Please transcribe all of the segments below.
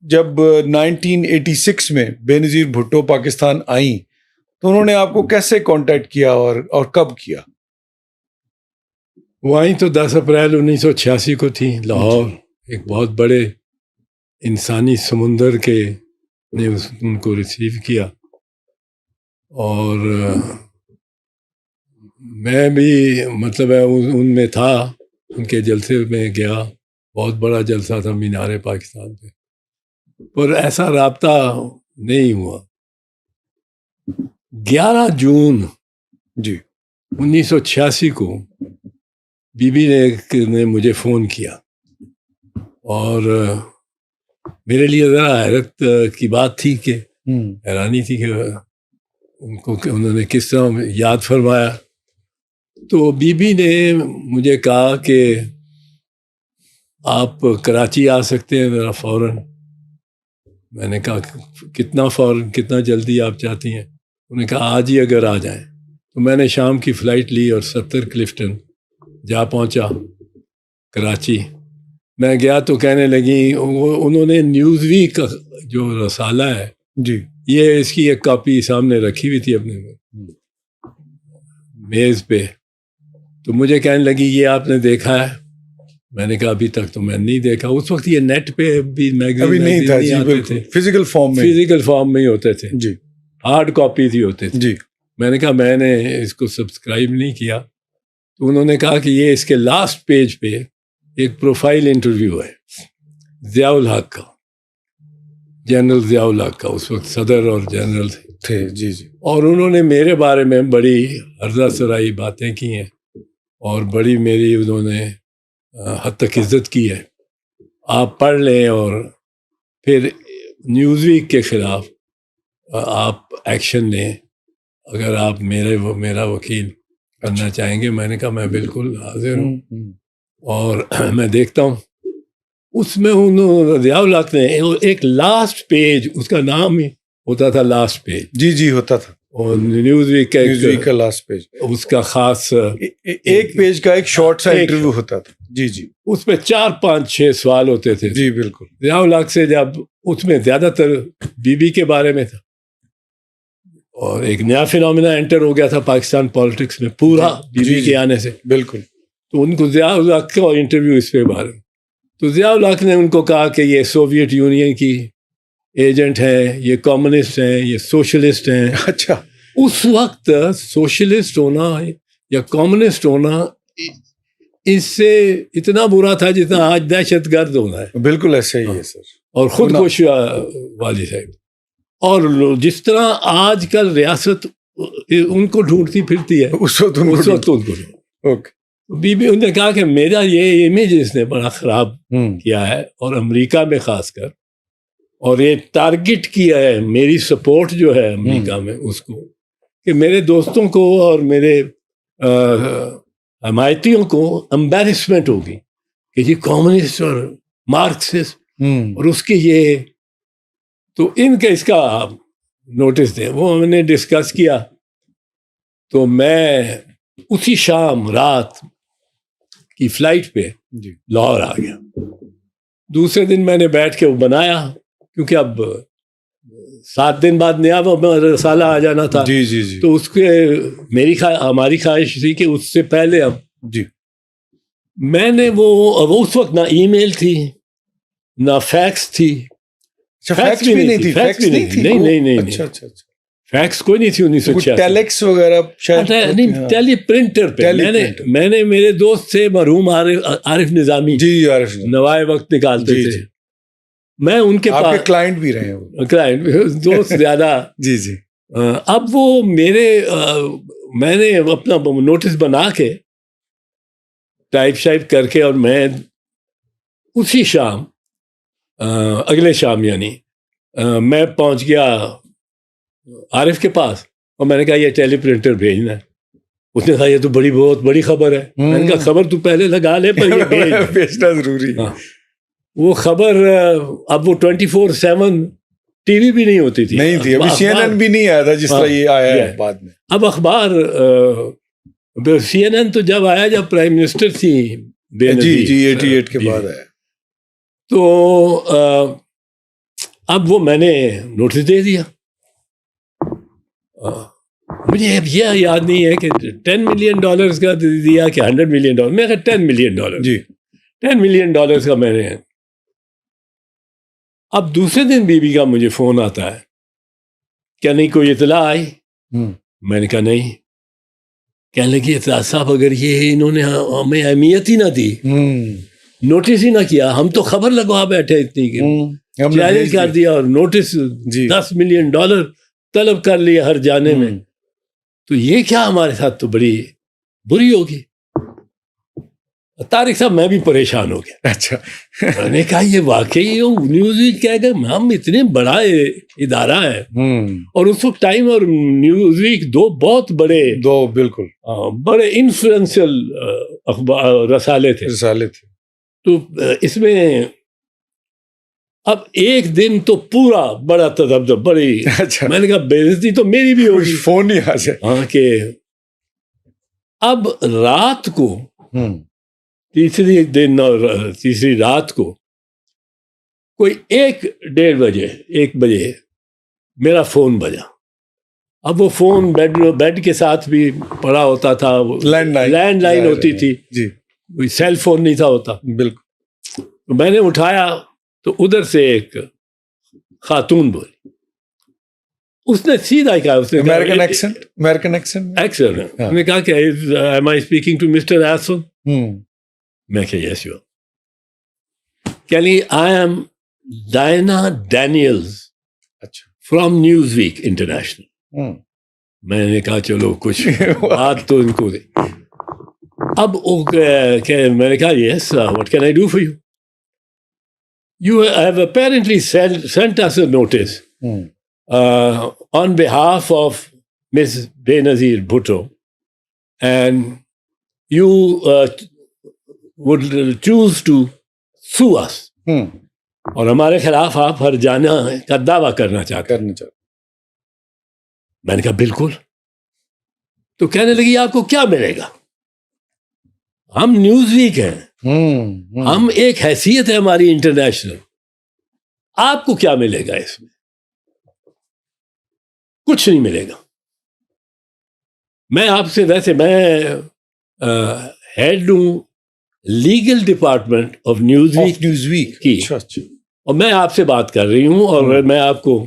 جب 1986 میں بے نظیر بھٹو پاکستان آئیں تو انہوں نے آپ کو کیسے کانٹیکٹ کیا اور کب کیا؟ وہ آئیں تو 10 اپریل 1986 کو تھی. لاہور ایک بہت بڑے انسانی سمندر کے نے ان کو ریسیو کیا، اور میں بھی مطلب ہے ان میں تھا، ان کے جلسے میں گیا. بہت بڑا جلسہ تھا مینار پاکستان پہ، پر ایسا رابطہ نہیں ہوا. 11 جون 1986 کو بی بی نے مجھے فون کیا، اور میرے لیے ذرا حیرت کی بات تھی، کہ حیرانی تھی کہ انہوں نے کس طرح یاد فرمایا. تو بی بی نے مجھے کہا کہ آپ کراچی آ سکتے ہیں ذرا فوراً. میں نے کہا کتنا فوراً، کتنا جلدی آپ چاہتی ہیں؟ انہوں نے کہا آج ہی اگر آ جائیں. تو میں نے شام کی فلائٹ لی اور 70 کلفٹن جا پہنچا کراچی. میں گیا تو کہنے لگی، انہوں نے نیوز ویک کا جو رسالہ ہے یہ اس کی ایک کاپی سامنے رکھی ہوئی تھی اپنے میز پہ. تو مجھے کہنے لگی یہ آپ نے دیکھا ہے؟ میں نے کہا ابھی تک تو میں نہیں دیکھا. اس وقت یہ نیٹ پہ بھی میگزین نہیں آتے تھے، فزیکل فارم میں ہی ہوتے تھے، ہارڈ کاپیز ہی ہوتے تھے. میں نے کہا میں نے اس کو سبسکرائب نہیں کیا. تو انہوں نے کہا کہ یہ اس کے لاسٹ پیج پہ ایک پروفائل انٹرویو ہے ضیاء الحق کا، جنرل ضیاء الحق کا. اس وقت صدر اور جنرل تھے. اور انہوں نے میرے بارے میں بڑی عرضہ سرائی باتیں کی ہیں، اور بڑی میری انہوں نے حد تک عزت کی ہے. آپ پڑھ لیں، اور پھر نیوز ویک کے خلاف آپ ایکشن لیں اگر آپ میرا وکیل کرنا چاہیں گے. میں نے کہا میں بالکل حاضر ہوں، اور میں دیکھتا ہوں. اس میں ضیاء الحق نے ایک لاسٹ پیج، اس کا نام ہی ہوتا تھا لاسٹ پیج. ہوتا تھا. اور نیوز ویک کا لاسٹ پیج، اس کا خاص ایک پیج کا ایک شارٹ سا انٹرویو ہوتا تھا. اس میں 4 5 6 سوال ہوتے تھے. بالکل. ضیاء الحق سے جب اس میں زیادہ تر بی بی کے بارے میں تھا، اور ایک نیا فینومینا انٹر ہو گیا تھا پاکستان پالیٹکس میں پورا بی بی کے آنے سے. بالکل. تو ان کو ضیاء الحق کا انٹرویو اس پہ بارے میں. تو ضیاء الحق نے ان کو کہا کہ یہ سوویت یونین کی ایجنٹ ہیں، یہ کمیونسٹ ہیں، یہ سوشلسٹ ہیں. اچھا. اس وقت سوشلسٹ ہونا یا کمیونسٹ ہونا اس سے اتنا برا تھا جتنا آج دہشت گرد ہونا ہے. بالکل ایسا ہی ہے سر. اور خود کش والی صاحب. اور جس طرح آج کل ریاست ان کو ڈھونڈتی پھرتی ہے، اس وقت ان کو. بی بی نے کہا کہ میرا یہ امیج اس نے بڑا خراب کیا ہے، اور امریکہ میں خاص کر، اور یہ ٹارگٹ کیا ہے میری سپورٹ جو ہے امریکہ میں اس کو، کہ میرے دوستوں کو اور میرے حمایتیوں کو امبیرسمنٹ ہوگی کہ یہ کمیونسٹ اور مارکسسٹ اور اس کے یہ. تو ان کا اس کا نوٹس دیں. وہ ہم نے ڈسکس کیا. تو میں اسی شام رات کی فلائٹ پہ لاہور آ گیا. دوسرے دن میں نے بیٹھ کے وہ بنایا، کیونکہ اب 7 دن بعد نیا رسالہ آ جانا تھا. تو اس کے ہماری خواہش تھی کہ اس سے پہلے اب میں نے وہ اس وقت نہ ای میل تھی نہ فیکس تھی. فیکس بھی نہیں تھی. نہیں فیکس کوئی نہیں تھی. 1986 ٹیلیکس وغیرہ نہیں، ٹیلی پرنٹر پہ میں نے میرے دوست سے مرحوم عارف نظامی نوائے وقت نکالتے تھے. میں ان کے پاس کلائنٹ بھی رہے ہیں، کلائنٹ دوست زیادہ. اب وہ میں نے اپنا نوٹس بنا کے ٹائپ شائپ کر کے، اور میں اسی شام اگلے شام یعنی میں پہنچ گیا عارف کے پاس، اور میں نے کہا یہ ٹیلی پرنٹر بھیجنا ہے. اس نے کہا یہ تو بہت بڑی خبر ہے. میں نے کہا خبر تو پہلے لگا لے، پر یہ بھیجنا ضروری ہے. وہ خبر اب وہ 24/7 ٹی وی بھی نہیں ہوتی تھی. ابھی سی این این بھی نہیں آیا تھا جس طرح یہ آیا ہے بعد میں. اب اخبار سی این این تو جب آیا جب پرائم منسٹر تھی 88 کے بعد آیا. تو اب وہ میں نے نوٹس دے دیا. مجھے اب یہ یاد نہیں ہے کہ $10 million کا دیا کہ $100 million. میں کہا $10 million. جی $10 million کا میں نے. اب دوسرے دن بیوی کا مجھے فون آتا ہے, کیا نہیں کوئی اطلاع آئی؟ میں نے کہا نہیں. کہنے لگی اطلاع صاحب اگر یہ انہوں نے ہمیں اہمیت ہی نہ دی, نوٹس ہی نہ کیا, ہم تو خبر لگوا بیٹھے اتنی کہ چیلنج کر دیا اور نوٹس $10 million طلب کر لیا ہر جانے میں, تو یہ کیا ہمارے ساتھ تو بڑی بری ہوگی. طارق صاحب میں بھی پریشان ہو گیا. اچھا. میں نے کہا یہ واقعی نیوز ویک کہہ گئے ہم اتنے بڑا ادارہ ہے, اور اس وقت ٹائم اور نیوز ویک دو بہت بڑے, دو بالکل بڑے انفلوئنشل رسالے تھے. تو اس میں اب ایک دن تو پورا بڑا تذبذب بڑی. اچھا. میں نے کہا بے عزتی تو میری بھی ہوگی. فون نہیں آ جائے. ہاں کہ اب رات کو تیسری دن اور تیسری رات کو کوئی 1 بجے میرا فون بجا. اب وہ فون بیڈ کے ساتھ بھی پڑا ہوتا تھا, لینڈ لائن ہوتی تھی جی, کوئی سیل فون نہیں تھا ہوتا. بالکل. میں نے اٹھایا تو ادھر سے ایک خاتون بولی. اس نے سیدھا کہا, اس نے امریکن ایکسنٹ نے کہا کہ am I speaking to Mr. Asson؟ میں کہ یس یو. کہلی I am Diana Daniels from Newsweek international. میں نے کہا چلو کچھ بات تو ان کو دے. اب میں نے کہا yes what can I do for you? You have apparently sent us a notice on behalf of Ms. Benazir Bhutto, and you would choose to sue us. اور ہمارے خلاف آپ ہر جانا کا دعویٰ کرنا چاہتے ہیں. میں نے کہا بالکل. تو کہنے لگی آپ کو کیا ملے گا؟ ہم نیوز ویک ہیں, ہم ایک حیثیت ہے ہماری انٹرنیشنل, آپ کو کیا ملے گا اس میں؟ کچھ نہیں ملے گا. میں آپ سے ویسے میں ہیڈ ہوں legal department of Newsweek کی, اور میں آپ سے بات کر رہی ہوں, اور میں آپ کو,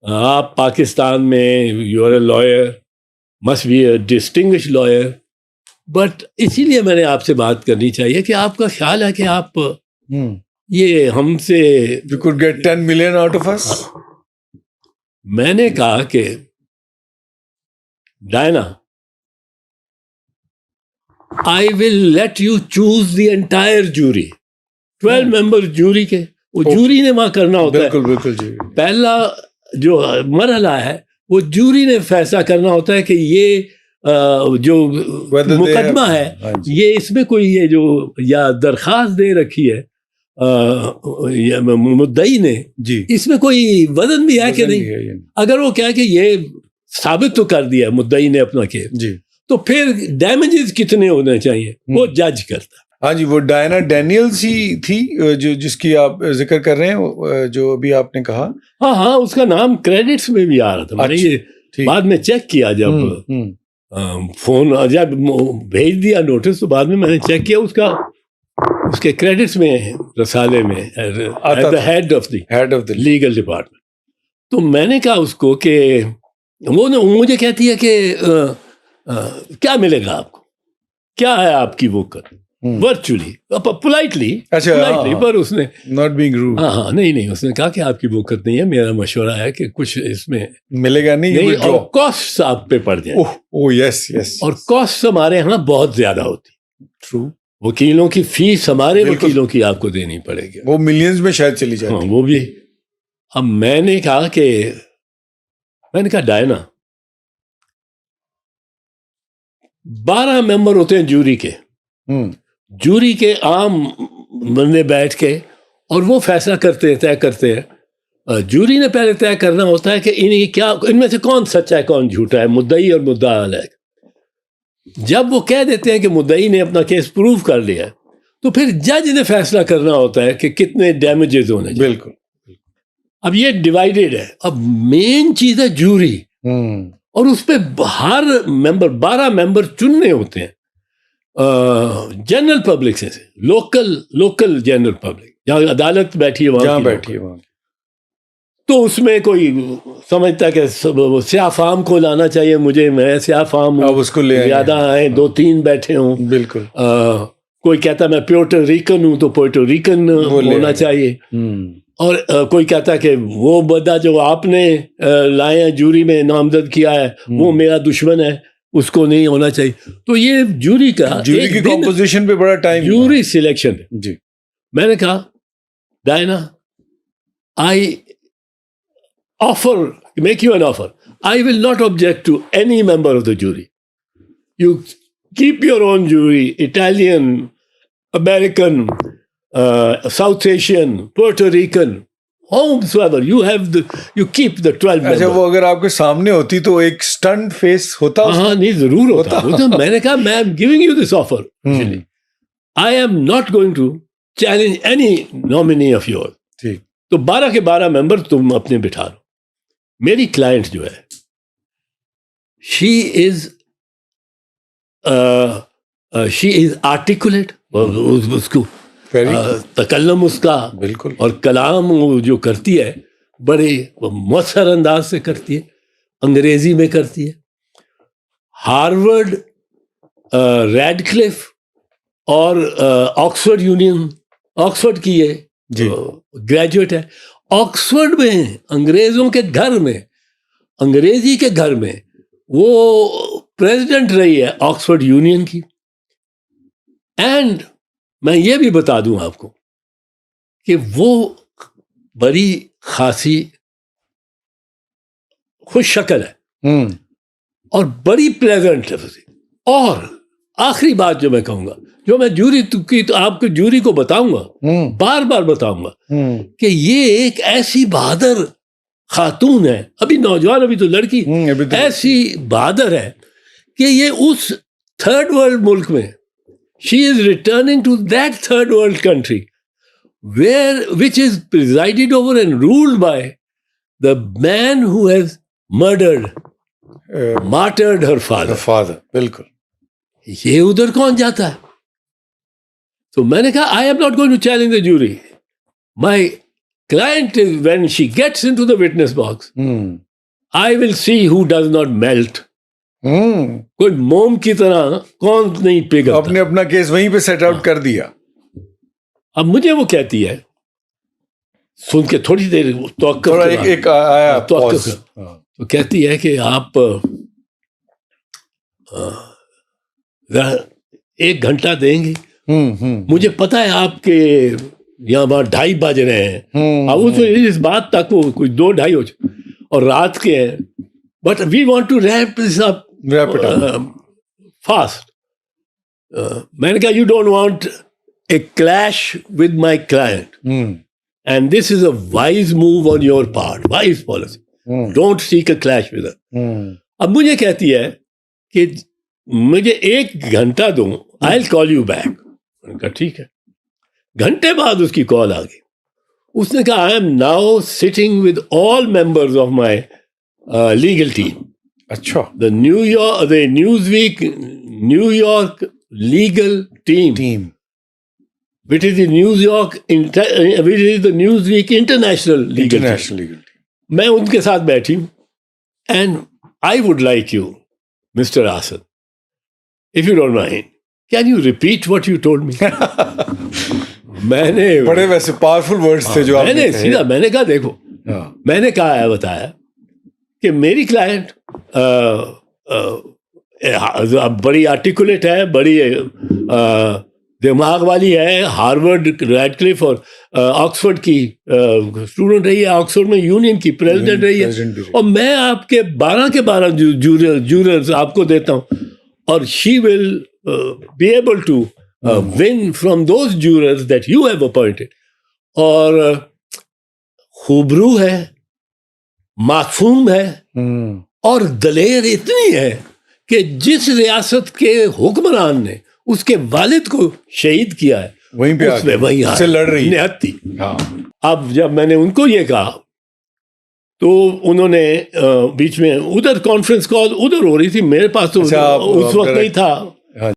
آپ پاکستان میں you are a lawyer, must be a distinguished lawyer, but اسی لیے میں نے آپ سے بات کرنی چاہیے کہ آپ کا خیال ہے کہ آپ یہ ہم سے you could get 10 million out of us. میں نے کہا کہ Diana, I will let you choose the entire jury. 12 member jury کے, وہ جوری نے وہاں کرنا ہوتا ہے. بالکل جی. پہلا جو مرحلہ ہے وہ جوری نے فیصلہ کرنا ہوتا ہے کہ یہ جو مقدمہ ہے یہ اس میں کوئی یہ جو یا درخواست دے رکھی ہے مدعی نے, جی, اس میں کوئی وزن بھی ہے کہ نہیں. اگر وہ کہے کہ یہ ثابت تو کر دیا مدعی نے اپنا کیس, جی, تو پھر ڈیمیجز کتنے ہونے چاہیے وہ جج کرتا. ہاں جی, وہ ڈائنا ڈینیلز ہی تھی جو جس کی آپ ذکر کر رہے ہیں, جو ابھی آپ نے کہا. ہاں اس کا نام کریڈٹس میں بھی آ رہا تھا. میں نے یہ بعد میں چیک کیا, جب فون جب بھیج دیا نوٹس تو بعد میں نے چیک کیا, اس کے کریڈٹس میں رسالے میں head of the legal department. تو میں نے کہا اس کو کہ وہ مجھے کہتی ہے کہ کیا ملے گا آپ کو, کیا ہے آپ کی وہ کر ورچولی پولائٹلی, پر اس نے ناٹ بینگ روڈ, نہیں اس نے کہا کہ آپ کی بوکت نہیں ہے, میرا مشورہ ہے کہ کچھ اس میں ملے گا نہیں, اور کاسٹ آپ پہ پڑ جائے. یس, اور کاسٹ ہمارے یہاں بہت زیادہ ہوتی. ٹرو. وکیلوں کی فیس ہمارے وکیلوں کی آپ کو دینی پڑے گی, وہ ملینز میں شاید چلی جائے. ہاں وہ بھی. اب میں نے کہا ڈائنا 12 ممبر ہوتے ہیں جوری کے, جوری کے عام بندے بیٹھ کے اور وہ فیصلہ طے کرتے ہیں. جوری نے پہلے طے کرنا ہوتا ہے کہ ان میں سے کون سچا ہے کون جھوٹا ہے, مدعی اور مدعا علیہ. جب وہ کہہ دیتے ہیں کہ مدعی نے اپنا کیس پروو کر لیا تو پھر جج نے فیصلہ کرنا ہوتا ہے کہ کتنے ڈیمیجز ہونے. بالکل. اب یہ ڈیوائیڈیڈ ہے. اب مین چیز ہے جوری, اور اس پہ ہر ممبر 12 ممبر چننے ہوتے ہیں جنرل پبلک سے, لوکل جنرل پبلک, جہاں عدالت بیٹھی ہے وہاں بیٹھی ہے. تو اس میں کوئی سمجھتا کہ سیاہ فام کو لانا چاہیے, مجھے میں سیاہ فام ہوں, اس کو زیادہ آئے 2-3 بیٹھے ہوں. بالکل. کوئی کہتا میں پیورٹو ریکن ہوں تو پیورٹو ریکن ہونا چاہیے, اور کوئی کہتا کہ وہ بندہ جو آپ نے لائے ہیں جوری میں نامزد کیا ہے وہ میرا دشمن ہے, اس کو نہیں ہونا چاہیے. تو یہ جوری کی کمپوزیشن پہ بڑا ٹائم, جوری سلیکشن. جی میں نے کہا Diana, I offer, make you an offer. I will not object to any member of the jury. You keep your own jury, Italian, American, South Asian, Puerto Rican, whomsoever. You keep the 12 members. اچھا, وہ اگر آپ کے سامنے ہوتی تو ایک سٹنڈ face ہوتا. ہاں نہیں, ضرور ہوتا. میں نے کہا میں am giving you this offer. I am not going to challenge any nominee of yours. تو 12 کے 12 ممبر تم اپنے بٹھا لو. میری کلائنٹ جو ہے شی از آرٹیکولیٹ, اس کو تکلم اس کا بالکل, اور کلام جو کرتی ہے بڑے مؤثر انداز سے کرتی ہے, انگریزی میں کرتی ہے. ہارورڈ, ریڈ کلف اور آکسفورڈ کی یہ گریجویٹ ہے. آکسفورڈ میں انگریزوں کے گھر میں, انگریزی کے گھر میں وہ پریزیڈنٹ رہی ہے آکسفورڈ یونین کی. اینڈ میں یہ بھی بتا دوں آپ کو کہ وہ بڑی خاصی خوش شکل ہے اور بڑی پلیزنٹ ہے. اور آخری بات جو میں کہوں گا, جو میں جوری کی تو آپ کو جوری کو بتاؤں گا, بار بار بتاؤں گا کہ یہ ایک ایسی بہادر خاتون ہے, ابھی نوجوان, ابھی تو لڑکی, ایسی بہادر ہے کہ یہ اس تھرڈ ورلڈ ملک میں, she is returning to that third world country which is presided over and ruled by the man who has martyred her father. بالکل. یہ ادھر کون جاتا ہے؟ تو میں نے کہا I am not going to challenge the jury. My client is, when she gets into the witness box, I will see who does not melt. کوئی موم کی طرح کون نہیں پگھلتا. آپ نے اپنا کیس وہیں پہ سیٹ آؤٹ کر دیا. اب مجھے وہ کہتی ہے, سن کے تھوڑی دیر تو کہتی ہے کہ آپ 1 گھنٹہ دیں گے. مجھے پتا ہے آپ کے یہاں وہاں 2:30 بج رہے ہیں, اب اس بات تک وہ کوئی 2-2:30 ہو جائے اور رات کے ہیں, but we want to wrap this up fast. میں نے کہا you don't want a clash with my client, and this is a wise move on your part, wise policy, don't seek a clash with her. اب مجھے کہتی ہے کہ مجھے 1 گھنٹہ دو, آئی ول کال یو بیک. میں نے کہا ٹھیک ہے. گھنٹے بعد اس کی کال آ گئی. اس نے کہا I am now sitting with all members of my legal team. اچھا. The Newsweek New York legal team which is the Newsweek International Legal Team. میں ان کے ساتھ بیٹھی ہوں. And I would like you, Mr. Asad, if you don't mind, can you repeat what you told me? میں نے بڑے ویسے powerful words تھے جو آپ نے سیدھا میں نے کہا دیکھو, میں نے کہا ہے بتایا کہ میری کلائنٹ بڑی آرٹیکولیٹ ہے, بڑی دماغ والی ہے, ہارورڈ, ریڈ کلف اور آکسفورڈ کی اسٹوڈنٹ رہی ہے, آکسفورڈ میں یونین کی پریزیڈنٹ رہی ہے, اور میں آپ کے 12 کے 12 جوررز آپ کو دیتا ہوں, اور she will be able to win from those jurors that you have appointed. اور خوبرو ہے, معصوم ہے, اور دلیر اتنی ہے کہ جس ریاست کے حکمران نے اس کے والد کو شہید کیا ہے وہیں پہ وہیں سے لڑ رہی نہتی. اب جب میں نے ان کو یہ کہا تو انہوں نے بیچ میں ادھر کانفرنس کال ادھر ہو رہی تھی، میرے پاس تو اس وقت نہیں تھا